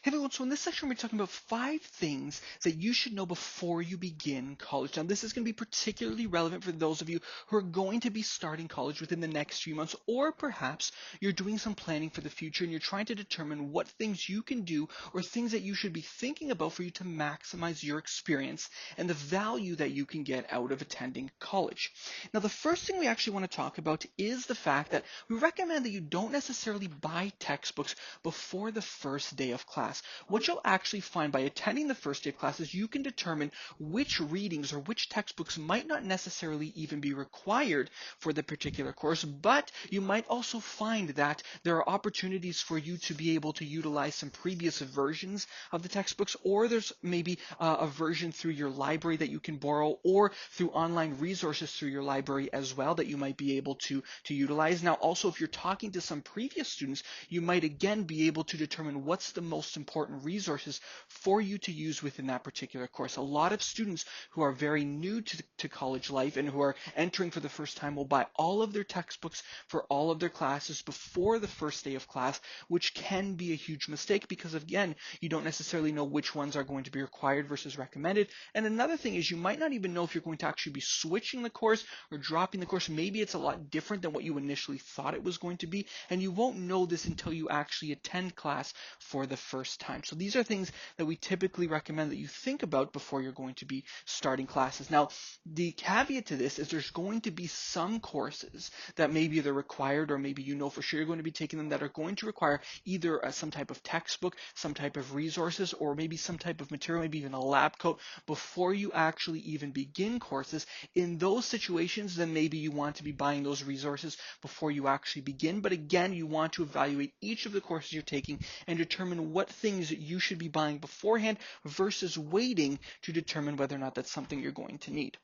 Hey everyone, so in this section we're talking about 5 things that you should know before you begin college. Now this is going to be particularly relevant for those of you who are going to be starting college within the next few months, or perhaps you're doing some planning for the future and you're trying to determine what things you can do or things that you should be thinking about for you to maximize your experience and the value that you can get out of attending college. Now the first thing we actually want to talk about is the fact that we recommend that you don't necessarily buy textbooks before the first day of class. What you'll actually find by attending the first day of class is you can determine which readings or which textbooks might not necessarily even be required for the particular course, but you might also find that there are opportunities for you to be able to utilize some previous versions of the textbooks, or there's maybe a version through your library that you can borrow, or through online resources through your library as well that you might be able to utilize. Now also, if you're talking to some previous students, you might again be able to determine what's the most important resources for you to use within that particular course. A lot of students who are very new to college life and who are entering for the first time will buy all of their textbooks for all of their classes before the first day of class, which can be a huge mistake because, again, you don't necessarily know which ones are going to be required versus recommended. And another thing is you might not even know if you're going to actually be switching the course or dropping the course. Maybe it's a lot different than what you initially thought it was going to be, and you won't know this until you actually attend class for the first time. So these are things that we typically recommend that you think about before you're going to be starting classes. Now, the caveat to this is there's going to be some courses that maybe they're required, or maybe you know for sure you're going to be taking them, that are going to require either some type of textbook, some type of resources, or maybe some type of material, maybe even a lab coat before you actually even begin courses. In those situations, then maybe you want to be buying those resources before you actually begin. But again, you want to evaluate each of the courses you're taking and determine what things you should be buying beforehand versus waiting to determine whether or not that's something you're going to need.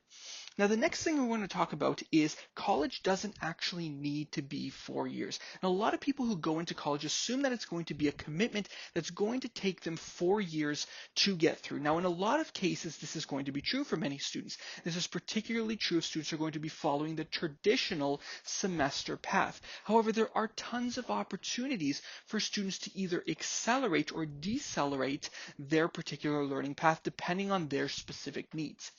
Now, the next thing we want to talk about is college doesn't actually need to be 4 years. Now, a lot of people who go into college assume that it's going to be a commitment that's going to take them 4 years to get through. Now, in a lot of cases, this is going to be true for many students. This is particularly true if students are going to be following the traditional semester path. However, there are tons of opportunities for students to either accelerate or decelerate their particular learning path depending on their specific needs.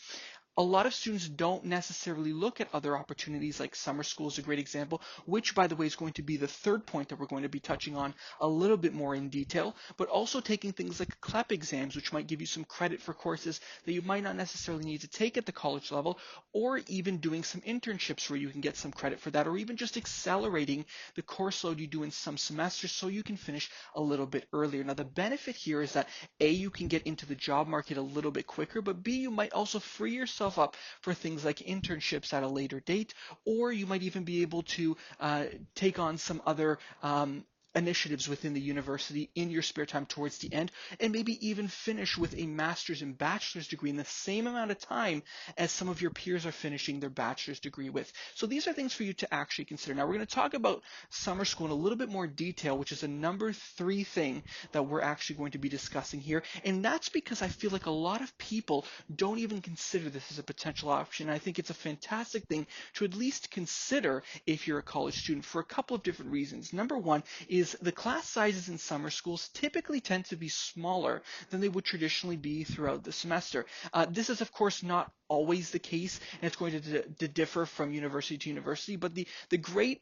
A lot of students don't necessarily look at other opportunities, like summer school is a great example, which, by the way, is going to be the third point that we're going to be touching on a little bit more in detail, but also taking things like CLEP exams, which might give you some credit for courses that you might not necessarily need to take at the college level, or even doing some internships where you can get some credit for that, or even just accelerating the course load you do in some semesters so you can finish a little bit earlier. Now, the benefit here is that A, you can get into the job market a little bit quicker, but B, you might also free yourself up for things like internships at a later date, or you might even be able to take on some other initiatives within the university in your spare time towards the end, and maybe even finish with a master's and bachelor's degree in the same amount of time as some of your peers are finishing their bachelor's degree with. So these are things for you to actually consider. Now, we're going to talk about summer school in a little bit more detail, which is a number 3 thing that we're actually going to be discussing here, and that's because I feel like a lot of people don't even consider this as a potential option. I think it's a fantastic thing to at least consider if you're a college student for a couple of different reasons. Number one is the class sizes in summer schools typically tend to be smaller than they would traditionally be throughout the semester. This is, of course, not always the case, and it's going to differ from university to university, but the great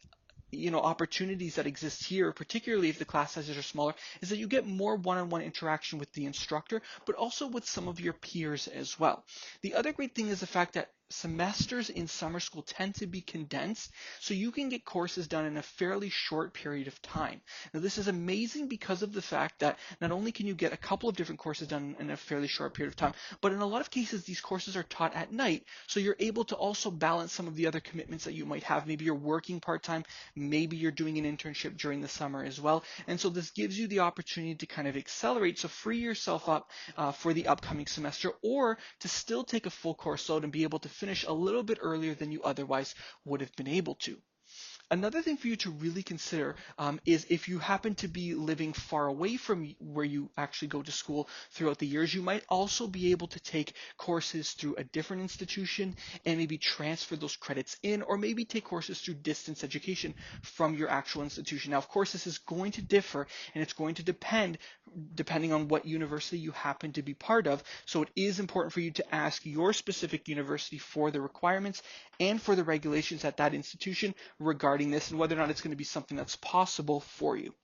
opportunities that exist here, particularly if the class sizes are smaller, is that you get more one-on-one interaction with the instructor, but also with some of your peers as well. The other great thing is the fact that semesters in summer school tend to be condensed, so you can get courses done in a fairly short period of time. Now, this is amazing because of the fact that not only can you get a couple of different courses done in a fairly short period of time, but in a lot of cases, these courses are taught at night, so you're able to also balance some of the other commitments that you might have. Maybe you're working part-time, maybe you're doing an internship during the summer as well, and so this gives you the opportunity to kind of accelerate, so free yourself up for the upcoming semester, or to still take a full course load and be able to finish a little bit earlier than you otherwise would have been able to. Another thing for you to really consider is if you happen to be living far away from where you actually go to school throughout the years, you might also be able to take courses through a different institution and maybe transfer those credits in, or maybe take courses through distance education from your actual institution. Now, of course, this is going to differ and it's going to depend depending on what university you happen to be part of. So it is important for you to ask your specific university for the requirements and for the regulations at that institution regarding this and whether or not it's going to be something that's possible for you.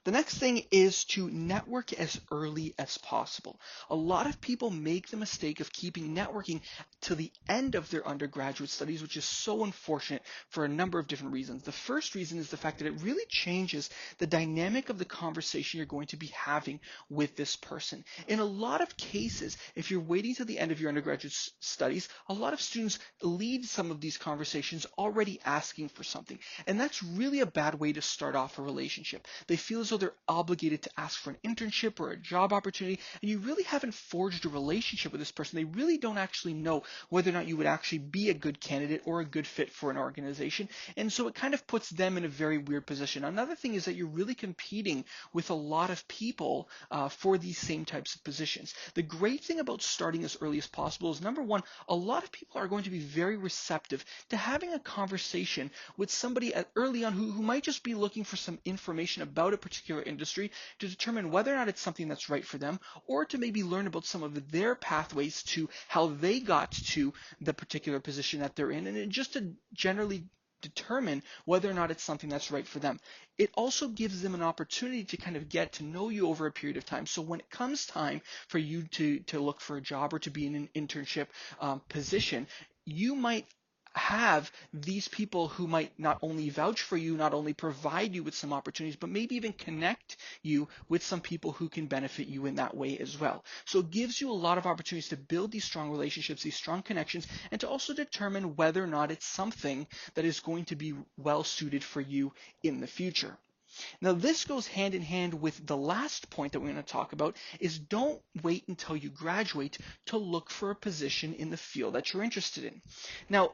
The next thing is to network as early as possible. A lot of people make the mistake of keeping networking to the end of their undergraduate studies, which is so unfortunate for a number of different reasons. The first reason is the fact that it really changes the dynamic of the conversation you're going to be having with this person. In a lot of cases, if you're waiting to the end of your undergraduate studies, a lot of students lead some of these conversations already asking for something. And that's really a bad way to start off a relationship. They feel as though they're obligated to ask for an internship or a job opportunity, and you really haven't forged a relationship with this person. They really don't actually know whether or not you would actually be a good candidate or a good fit for an organization, and so it kind of puts them in a very weird position. Another thing is that you're really competing with a lot of people for these same types of positions. The great thing about starting as early as possible is, number one, a lot of people are going to be very receptive to having a conversation with somebody early on who might just be looking for some information about a particular industry to determine whether or not it's something that's right for them, or to maybe learn about some of their pathways to how they got to the particular position that they're in, and just to generally determine whether or not it's something that's right for them. It also gives them an opportunity to kind of get to know you over a period of time. So when it comes time for you to look for a job or to be in an internship position, you might have these people who might not only vouch for you, not only provide you with some opportunities, but maybe even connect you with some people who can benefit you in that way as well. So it gives you a lot of opportunities to build these strong relationships, these strong connections, and to also determine whether or not it's something that is going to be well suited for you in the future. Now, this goes hand in hand with the last point that we're going to talk about, is don't wait until you graduate to look for a position in the field that you're interested in. Now,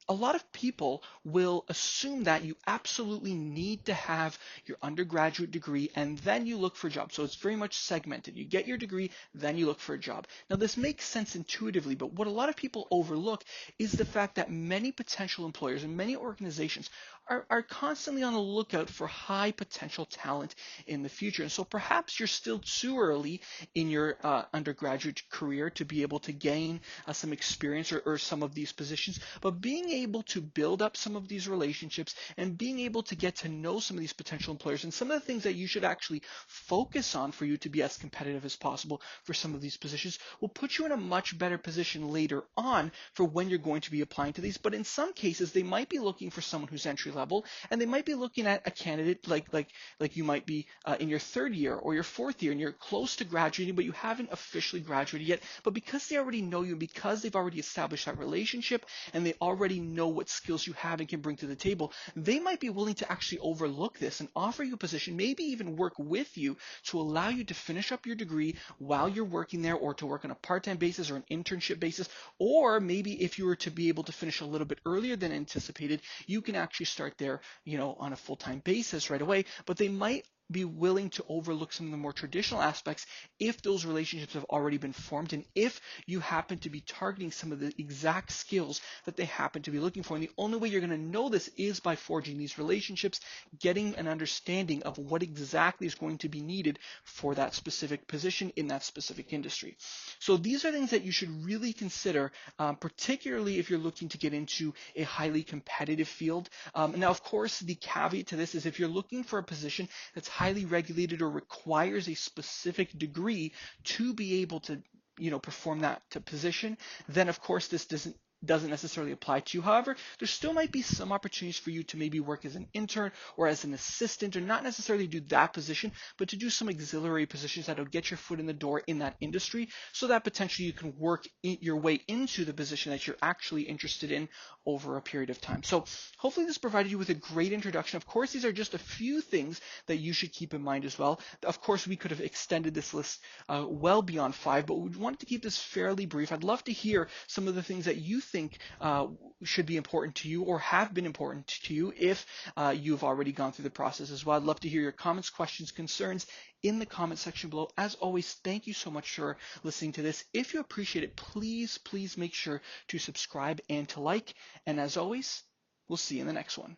a lot of people will assume that you absolutely need to have your undergraduate degree and then you look for a job. So it's very much segmented. You get your degree, then you look for a job. Now this makes sense intuitively, but what a lot of people overlook is the fact that many potential employers and many organizations are constantly on the lookout for high potential talent in the future. And so perhaps you're still too early in your undergraduate career to be able to gain some experience or some of these positions, but being able to build up some of these relationships and being able to get to know some of these potential employers and some of the things that you should actually focus on for you to be as competitive as possible for some of these positions will put you in a much better position later on for when you're going to be applying to these. But in some cases, they might be looking for someone who's entry level, and they might be looking at a candidate like you might be in your third year or your fourth year, and you're close to graduating, but you haven't officially graduated yet. But because they already know you, because they've already established that relationship, and they already know what skills you have and can bring to the table, they might be willing to actually overlook this and offer you a position, maybe even work with you to allow you to finish up your degree while you're working there, or to work on a part-time basis or an internship basis, or maybe if you were to be able to finish a little bit earlier than anticipated, you can actually start there, on a full-time basis right away. But they might be willing to overlook some of the more traditional aspects if those relationships have already been formed, and if you happen to be targeting some of the exact skills that they happen to be looking for. And the only way you're going to know this is by forging these relationships, getting an understanding of what exactly is going to be needed for that specific position in that specific industry. So these are things that you should really consider, particularly if you're looking to get into a highly competitive field. Now, of course, the caveat to this is if you're looking for a position that's highly regulated or requires a specific degree to be able to perform that position, then of course this doesn't necessarily apply to you. However, there still might be some opportunities for you to maybe work as an intern or as an assistant, or not necessarily do that position, but to do some auxiliary positions that will get your foot in the door in that industry, so that potentially you can work your way into the position that you're actually interested in over a period of time. So hopefully this provided you with a great introduction. Of course, these are just a few things that you should keep in mind as well. Of course, we could have extended this list well beyond 5, but we wanted to keep this fairly brief. I'd love to hear some of the things that you think should be important to you or have been important to you if you've already gone through the process as well. I'd love to hear your comments, questions, concerns in the comment section below. As always, thank you so much for listening to this. If you appreciate it, please make sure to subscribe and to like. And as always, we'll see you in the next one.